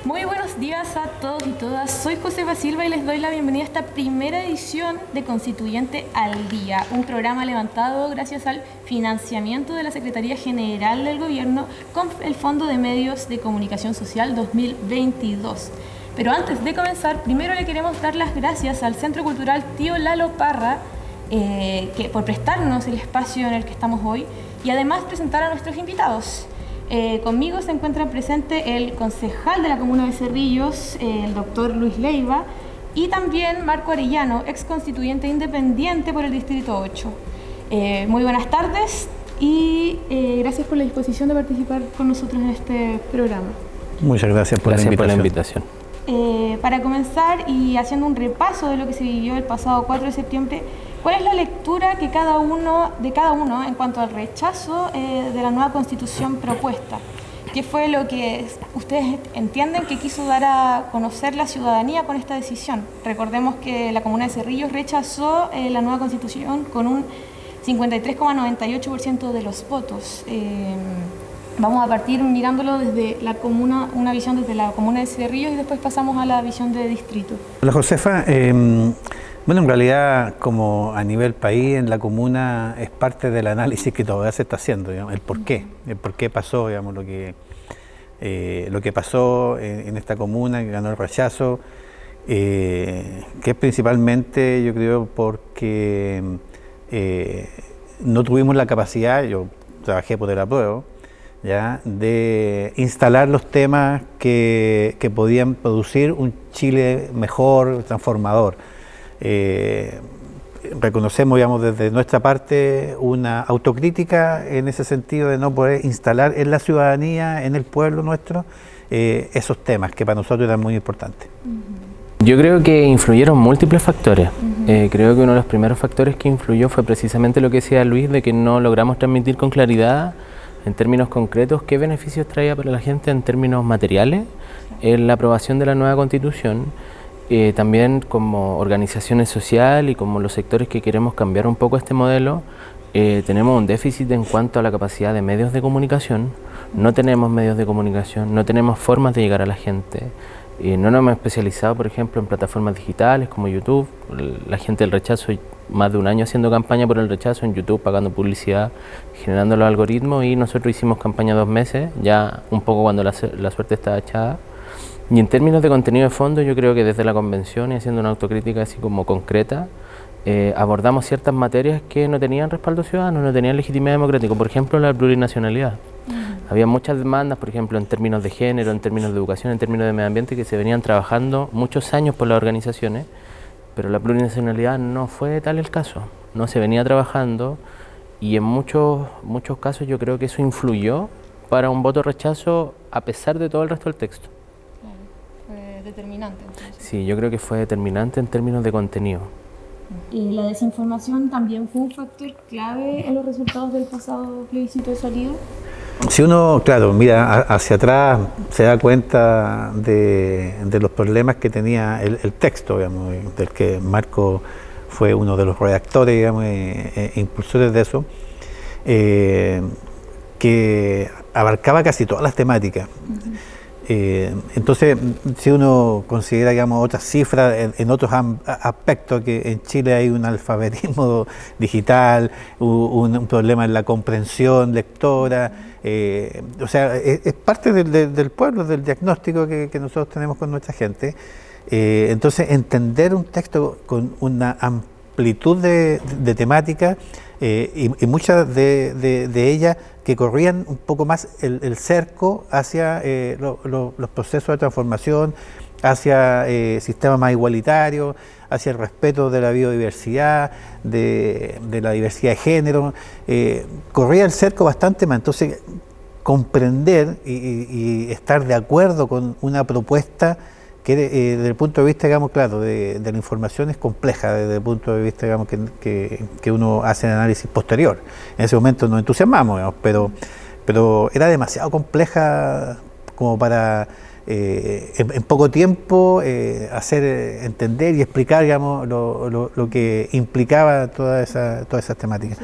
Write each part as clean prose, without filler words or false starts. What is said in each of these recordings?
Muy buenos días a todos y todas. Soy Josefa Silva y les doy la bienvenida a esta primera edición de Constituyente al Día, un programa levantado gracias al financiamiento de la Secretaría General del Gobierno con el Fondo de Medios de Comunicación Social 2022. Pero antes de comenzar, primero le queremos dar las gracias al Centro Cultural Tío Lalo Parra por prestarnos el espacio en el que estamos hoy y además presentar a nuestros invitados. Conmigo se encuentra presente el concejal de la comuna de Cerrillos, el doctor Luis Leiva, y también Marco Arellano, ex constituyente independiente por el Distrito 8. Muy buenas tardes y gracias por la disposición de participar con nosotros en este programa. Muchas gracias por la invitación. Para comenzar y haciendo un repaso de lo que se vivió el pasado 4 de septiembre, ¿cuál es la lectura de cada uno en cuanto al rechazo de la nueva constitución propuesta? ¿Qué fue lo que ustedes entienden que quiso dar a conocer la ciudadanía con esta decisión? Recordemos que la comuna de Cerrillos rechazó la nueva constitución con un 53,98% de los votos. Vamos a partir mirándolo desde la comuna, una visión desde la comuna de Cerrillos y después pasamos a la visión de distrito. Hola Josefa, bueno, en realidad como a nivel país en la comuna es parte del análisis que todavía se está haciendo, digamos, el por qué pasó, digamos, lo que pasó en esta comuna que ganó el rechazo, que es principalmente yo creo porque no tuvimos la capacidad, yo trabajé por el apruebo, ¿ya?, de instalar los temas que podían producir un Chile mejor, transformador. Reconocemos, digamos, desde nuestra parte una autocrítica en ese sentido de no poder instalar en la ciudadanía, en el pueblo nuestro, esos temas que para nosotros eran muy importantes. Yo creo que influyeron múltiples factores. Creo que uno de los primeros factores que influyó fue precisamente lo que decía Luis, de que no logramos transmitir con claridad, en términos concretos, qué beneficios traía para la gente en términos materiales en la aprobación de la nueva Constitución. También como organizaciones sociales y como los sectores que queremos cambiar un poco este modelo, tenemos un déficit en cuanto a la capacidad de medios de comunicación. No tenemos medios de comunicación, no tenemos formas de llegar a la gente. No nos hemos especializado, por ejemplo, en plataformas digitales como YouTube. La gente del rechazo, más de un año haciendo campaña por el rechazo en YouTube, pagando publicidad, generando los algoritmos, y nosotros hicimos campaña 2 meses, ya un poco cuando la suerte estaba echada. Y en términos de contenido de fondo, yo creo que desde la convención y haciendo una autocrítica así como concreta, abordamos ciertas materias que no tenían respaldo ciudadano, no tenían legitimidad democrática, por ejemplo la plurinacionalidad. Había muchas demandas, por ejemplo, en términos de género, en términos de educación, en términos de medio ambiente, que se venían trabajando muchos años por las organizaciones, pero la plurinacionalidad no fue tal el caso, no se venía trabajando, y en muchos casos yo creo que eso influyó para un voto rechazo a pesar de todo el resto del texto. Fue determinante entonces. Sí, yo creo que fue determinante en términos de contenido. ¿Y la desinformación también fue un factor clave en los resultados del pasado plebiscito de salida? Si uno, claro, mira hacia atrás, se da cuenta de los problemas que tenía el texto, digamos, del que Marco fue uno de los redactores, digamos, impulsores de eso, que abarcaba casi todas las temáticas. Entonces, si uno considera, digamos, otras cifras en otros aspectos, que en Chile hay un alfabetismo digital, un problema en la comprensión lectora, o sea, es parte del pueblo, del diagnóstico que nosotros tenemos con nuestra gente. Entonces, entender un texto con una amplitud de temáticas y muchas de ellas que corrían un poco más el cerco hacia los procesos de transformación, hacia sistemas más igualitarios, hacia el respeto de la biodiversidad, de la diversidad de género. Corría el cerco bastante más. Entonces, comprender y estar de acuerdo con una propuesta que desde el punto de vista, digamos, claro, de la información es compleja, desde el punto de vista, digamos, que uno hace el análisis posterior. En ese momento nos entusiasmamos, digamos, pero era demasiado compleja como para en poco tiempo hacer entender y explicar, digamos, lo que implicaba todas esas temáticas.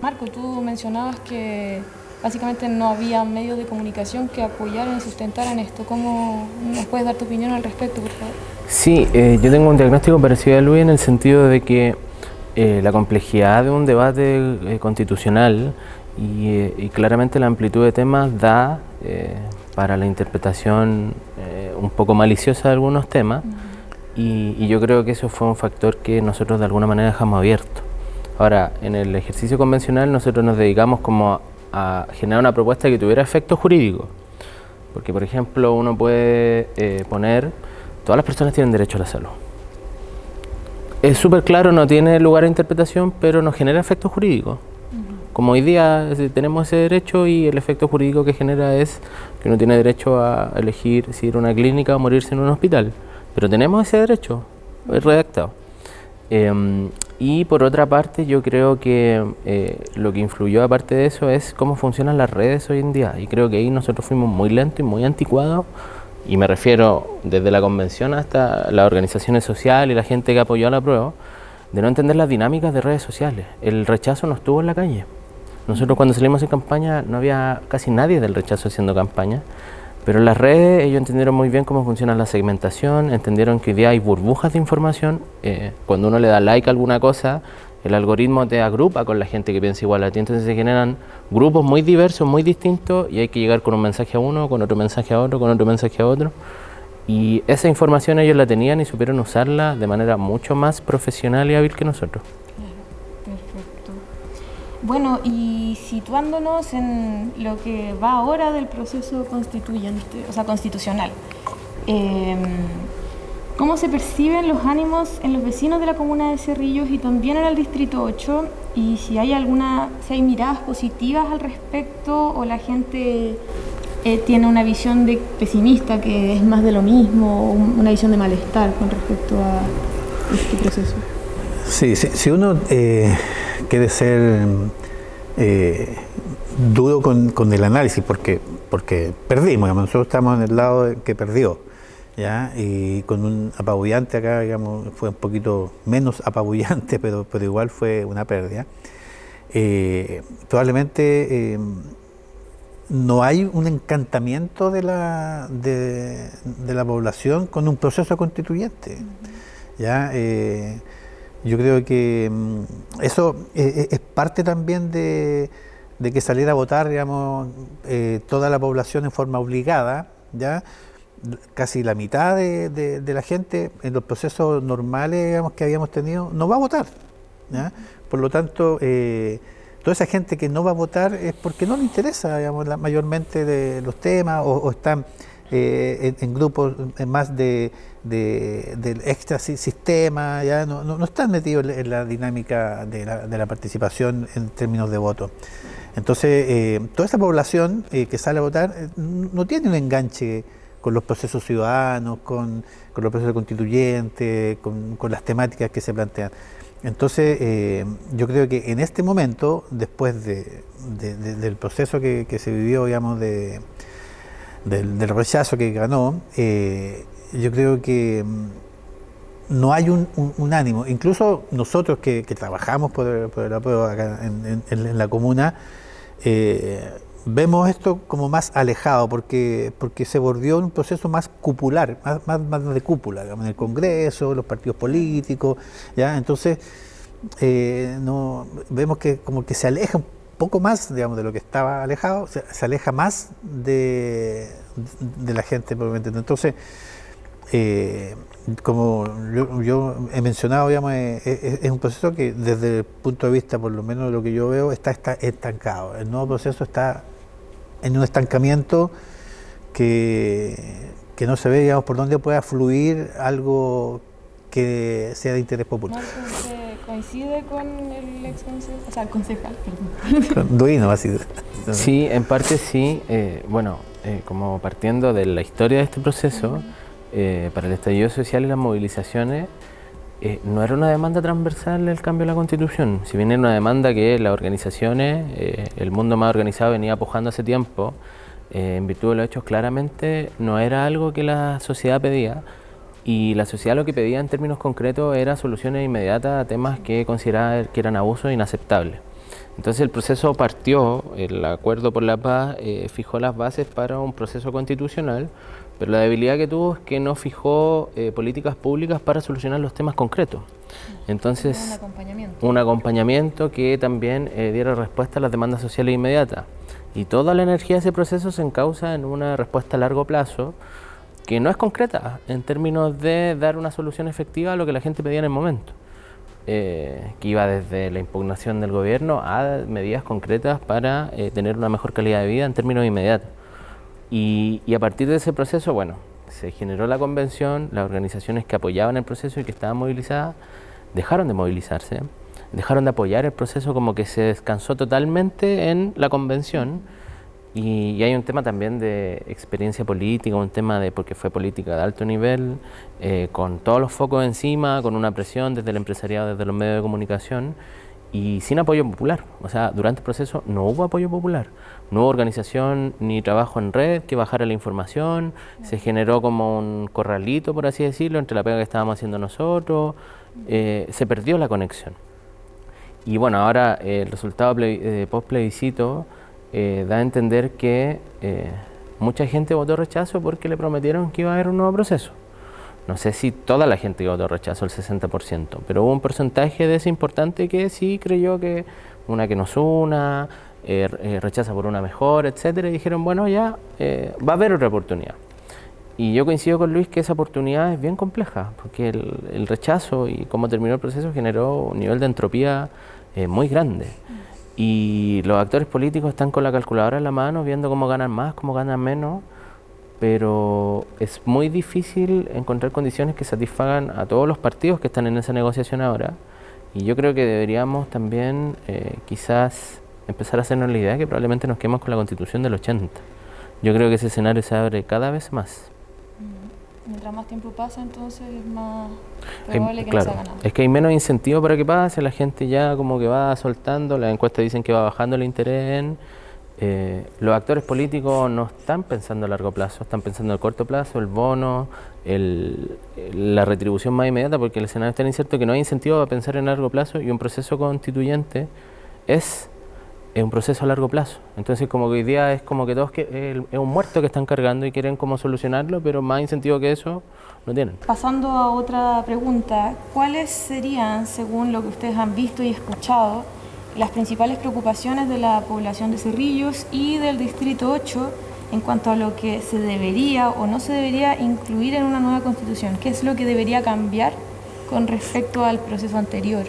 Marco, tú mencionabas que básicamente no había medios de comunicación que apoyaran y sustentaran esto. ¿Cómo nos puedes dar tu opinión al respecto, por favor? Sí, yo tengo un diagnóstico parecido a Luis en el sentido de que la complejidad de un debate constitucional y claramente la amplitud de temas da para la interpretación un poco maliciosa de algunos temas, y yo creo que eso fue un factor que nosotros de alguna manera dejamos abierto. Ahora, en el ejercicio convencional nosotros nos dedicamos como a generar una propuesta que tuviera efectos jurídicos, porque por ejemplo uno puede poner: todas las personas tienen derecho a la salud. Es súper claro, no tiene lugar a interpretación, pero nos genera efectos jurídicos. Como hoy día tenemos ese derecho, y el efecto jurídico que genera es que uno tiene derecho a elegir si ir a una clínica o morirse en un hospital, pero tenemos ese derecho, es redactado. Y por otra parte, yo creo que lo que influyó aparte de eso es cómo funcionan las redes hoy en día, y creo que ahí nosotros fuimos muy lentos y muy anticuados, y me refiero desde la convención hasta las organizaciones sociales y la gente que apoyó la prueba, de no entender las dinámicas de redes sociales. El rechazo no estuvo en la calle. Nosotros cuando salimos en campaña no había casi nadie del rechazo haciendo campaña, pero en las redes ellos entendieron muy bien cómo funciona la segmentación, entendieron que hoy día hay burbujas de información. Cuando uno le da like a alguna cosa, el algoritmo te agrupa con la gente que piensa igual a ti, entonces se generan grupos muy diversos, muy distintos, y hay que llegar con un mensaje a uno, con otro mensaje a otro, con otro mensaje a otro. Y esa información ellos la tenían y supieron usarla de manera mucho más profesional y hábil que nosotros. Perfecto. Bueno, y situándonos en lo que va ahora del proceso constituyente, o sea, constitucional, ¿cómo se perciben los ánimos en los vecinos de la comuna de Cerrillos y también en el Distrito 8? Y si hay miradas positivas al respecto, o la gente tiene una visión pesimista, que es más de lo mismo, o una visión de malestar con respecto a este proceso. Sí, si uno quiere ser duro con el análisis, porque perdimos, digamos, nosotros estamos en el lado que perdió, ¿ya? Y con un apabullante acá, digamos, fue un poquito menos apabullante, pero igual fue una pérdida. Probablemente no hay un encantamiento de la población con un proceso constituyente, ¿ya? Yo creo que eso es parte también de que saliera a votar, digamos, toda la población en forma obligada, ¿ya? Casi la mitad de la gente en los procesos normales, digamos, que habíamos tenido, no va a votar, ¿ya? Por lo tanto, toda esa gente que no va a votar es porque no le interesa, digamos, mayormente de los temas, o están en grupos más del extra sistema, ya no están metidos en la dinámica de la participación en términos de voto. Entonces, toda esa población que sale a votar no tiene un enganche con los procesos ciudadanos, con los procesos constituyentes, con las temáticas que se plantean. Entonces, yo creo que en este momento, después del proceso que se vivió, digamos, del rechazo que ganó, yo creo que no hay un ánimo. Incluso nosotros que trabajamos por el apruebo acá en la comuna, vemos esto como más alejado, porque se volvió un proceso más cupular, más de cúpula, digamos, en el Congreso, los partidos políticos, ¿ya? Entonces, no, vemos que como que se aleja un poco más, digamos, de lo que estaba alejado, se aleja más de la gente probablemente. Entonces, como yo he mencionado, digamos, es un proceso que desde el punto de vista, por lo menos de lo que yo veo, está estancado. El nuevo proceso está en un estancamiento que no se ve, digamos, por dónde pueda fluir algo que sea de interés popular. ¿Coincide con el ex concejal? O sea, el concejal, perdón. Con Duino, así. Sí, en parte sí. Como partiendo de la historia de este proceso, para el estallido social y las movilizaciones, no era una demanda transversal el cambio de la Constitución. Si bien era una demanda que las organizaciones, el mundo más organizado venía apujando hace tiempo, en virtud de los hechos claramente no era algo que la sociedad pedía, y la sociedad lo que pedía en términos concretos era soluciones inmediatas a temas que consideraba que eran abusos inaceptables. Entonces el proceso partió, el Acuerdo por la Paz fijó las bases para un proceso constitucional, pero la debilidad que tuvo es que no fijó políticas públicas para solucionar los temas concretos. Entonces, un acompañamiento que también diera respuesta a las demandas sociales inmediatas. Y toda la energía de ese proceso se encausa en una respuesta a largo plazo, que no es concreta en términos de dar una solución efectiva a lo que la gente pedía en el momento. Que iba desde la impugnación del gobierno a medidas concretas para tener una mejor calidad de vida en términos inmediatos. Y a partir de ese proceso, bueno, se generó la convención, las organizaciones que apoyaban el proceso y que estaban movilizadas dejaron de movilizarse, dejaron de apoyar el proceso, como que se descansó totalmente en la convención. Y hay un tema también de experiencia política, un tema de, porque fue política de alto nivel, con todos los focos encima, con una presión desde el empresariado, desde los medios de comunicación, y sin apoyo popular. O sea, durante el proceso no hubo apoyo popular, no hubo organización ni trabajo en red que bajara la información, se generó como un corralito, por así decirlo, entre la pega que estábamos haciendo nosotros, se perdió la conexión. Y bueno, ahora el resultado post plebiscito da a entender que mucha gente votó rechazo porque le prometieron que iba a haber un nuevo proceso. No sé si toda la gente votó rechazo, el 60%, pero hubo un porcentaje de ese importante que sí creyó que una que nos una, rechaza por una mejor, etcétera, y dijeron, bueno, ya va a haber otra oportunidad. Y yo coincido con Luis que esa oportunidad es bien compleja, porque el rechazo y cómo terminó el proceso generó un nivel de entropía muy grande. Y los actores políticos están con la calculadora en la mano, viendo cómo ganan más, cómo ganan menos, pero es muy difícil encontrar condiciones que satisfagan a todos los partidos que están en esa negociación ahora. Y yo creo que deberíamos también quizás empezar a hacernos la idea que probablemente nos quedemos con la Constitución del 80. Yo creo que ese escenario se abre cada vez más. Mientras más tiempo pasa, entonces es más probable que no se haga nada. Es que hay menos incentivo para que pase, la gente ya como que va soltando, las encuestas dicen que va bajando el interés en... los actores políticos no están pensando a largo plazo, están pensando a corto plazo, el bono, la retribución más inmediata, porque el escenario es tan incierto que no hay incentivo a pensar en largo plazo, y un proceso constituyente es un proceso a largo plazo. Entonces como que hoy día es como que todos es un muerto que están cargando y quieren cómo solucionarlo, pero más incentivo que eso no tienen. Pasando a otra pregunta, ¿cuáles serían, según lo que ustedes han visto y escuchado, las principales preocupaciones de la población de Cerrillos y del Distrito 8 en cuanto a lo que se debería o no se debería incluir en una nueva constitución? ¿Qué es lo que debería cambiar con respecto al proceso anterior?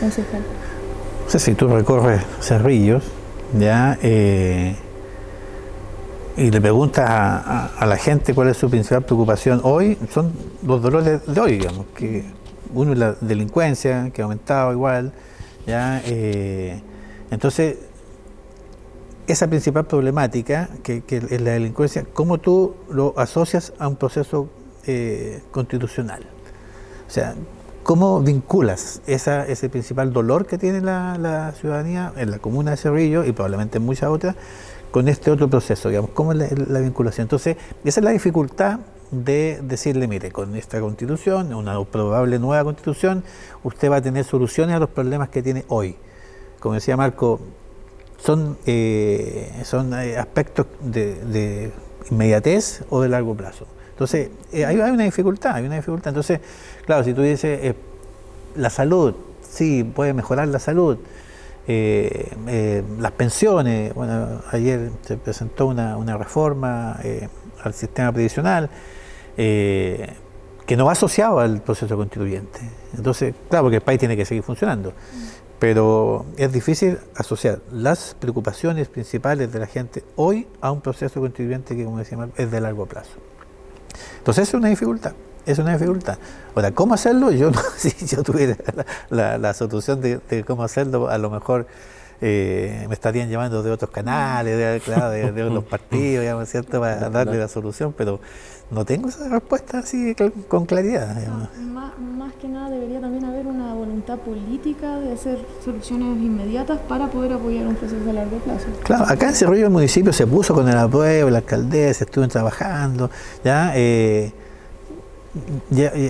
Concejal. No sé si tú recorres Cerrillos, ya, y le preguntas a la gente cuál es su principal preocupación hoy, son los dolores de hoy, digamos, que uno es la delincuencia, que ha aumentado igual, ya, entonces esa principal problemática que es la delincuencia, ¿cómo tú lo asocias a un proceso constitucional? O sea, ¿cómo vinculas ese principal dolor que tiene la ciudadanía en la comuna de Cerrillos y probablemente en muchas otras con este otro proceso? Digamos, ¿cómo es la vinculación? Entonces, esa es la dificultad de decirle, mire, con esta constitución, una probable nueva constitución, usted va a tener soluciones a los problemas que tiene hoy. Como decía Marco, son aspectos de inmediatez o de largo plazo. Entonces, hay una dificultad, Entonces, claro, si tú dices, la salud, sí, puede mejorar la salud, las pensiones, bueno, ayer se presentó una reforma al sistema previsional, que no va asociado al proceso constituyente. Entonces, claro, porque el país tiene que seguir funcionando, pero es difícil asociar las preocupaciones principales de la gente hoy a un proceso constituyente que, como decía Marco, es de largo plazo. Entonces es una dificultad. Ahora, ¿cómo hacerlo? Yo, si yo tuviera la solución de cómo hacerlo, a lo mejor me estarían llamando de otros canales, de otros partidos, digamos, ¿cierto?, para darle la solución, pero no tengo esa respuesta así con claridad. Más que nada debería también haber una voluntad política de hacer soluciones inmediatas para poder apoyar un proceso a largo plazo. Claro, acá en Cerrillos el municipio se puso con el apruebo, la alcaldesa estuvieron trabajando, ya, y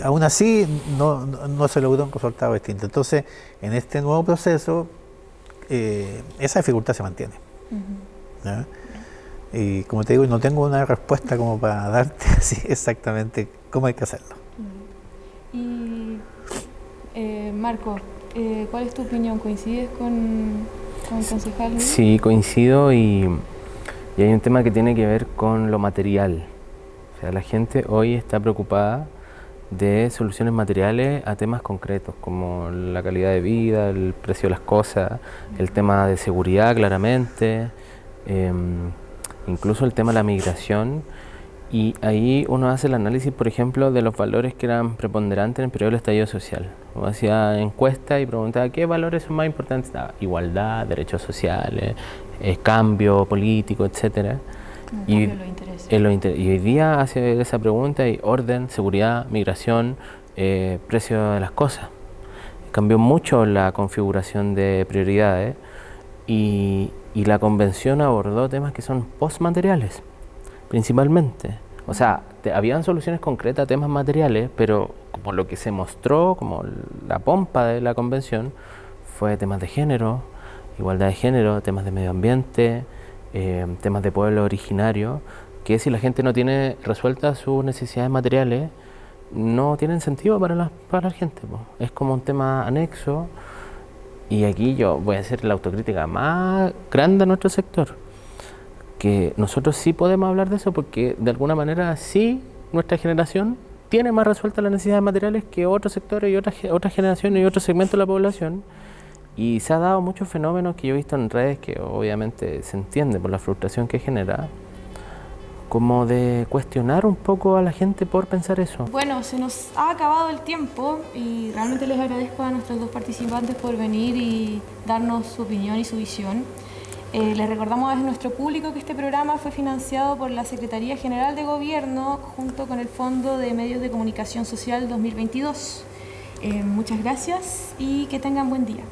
aún así no se logró un resultado distinto. Entonces, en este nuevo proceso, esa dificultad se mantiene. ¿Ya? Y como te digo, no tengo una respuesta como para darte así exactamente cómo hay que hacerlo. Y Marco, ¿cuál es tu opinión? ¿Coincides con el concejal? Sí, coincido y hay un tema que tiene que ver con lo material. O sea, la gente hoy está preocupada de soluciones materiales a temas concretos, como la calidad de vida, el precio de las cosas, el tema de seguridad claramente, incluso el tema de la migración. Y ahí uno hace el análisis, por ejemplo, de los valores que eran preponderantes en el periodo del estallido social. Uno hacía encuestas y preguntaba qué valores son más importantes. Igualdad, derechos sociales, cambio político, etcétera. Y hoy día hace esa pregunta y orden, seguridad, migración, precio de las cosas. Cambió mucho la configuración de prioridades y la convención abordó temas que son postmateriales, principalmente. O sea, habían soluciones concretas a temas materiales, pero como lo que se mostró, como la pompa de la convención, fue temas de género, igualdad de género, temas de medio ambiente, temas de pueblo originario, que si la gente no tiene resueltas sus necesidades materiales, no tienen sentido para la gente. Es como un tema anexo, y aquí yo voy a hacer la autocrítica más grande de nuestro sector, que nosotros sí podemos hablar de eso porque de alguna manera sí nuestra generación tiene más resueltas las necesidades materiales que otros sectores y otras generaciones y otros segmentos de la población. Y se ha dado muchos fenómenos que yo he visto en redes que obviamente se entiende por la frustración que genera, como de cuestionar un poco a la gente por pensar eso. Bueno, se nos ha acabado el tiempo y realmente les agradezco a nuestros dos participantes por venir y darnos su opinión y su visión. Les recordamos a nuestro público que este programa fue financiado por la Secretaría General de Gobierno junto con el Fondo de Medios de Comunicación Social 2022. Muchas gracias y que tengan buen día.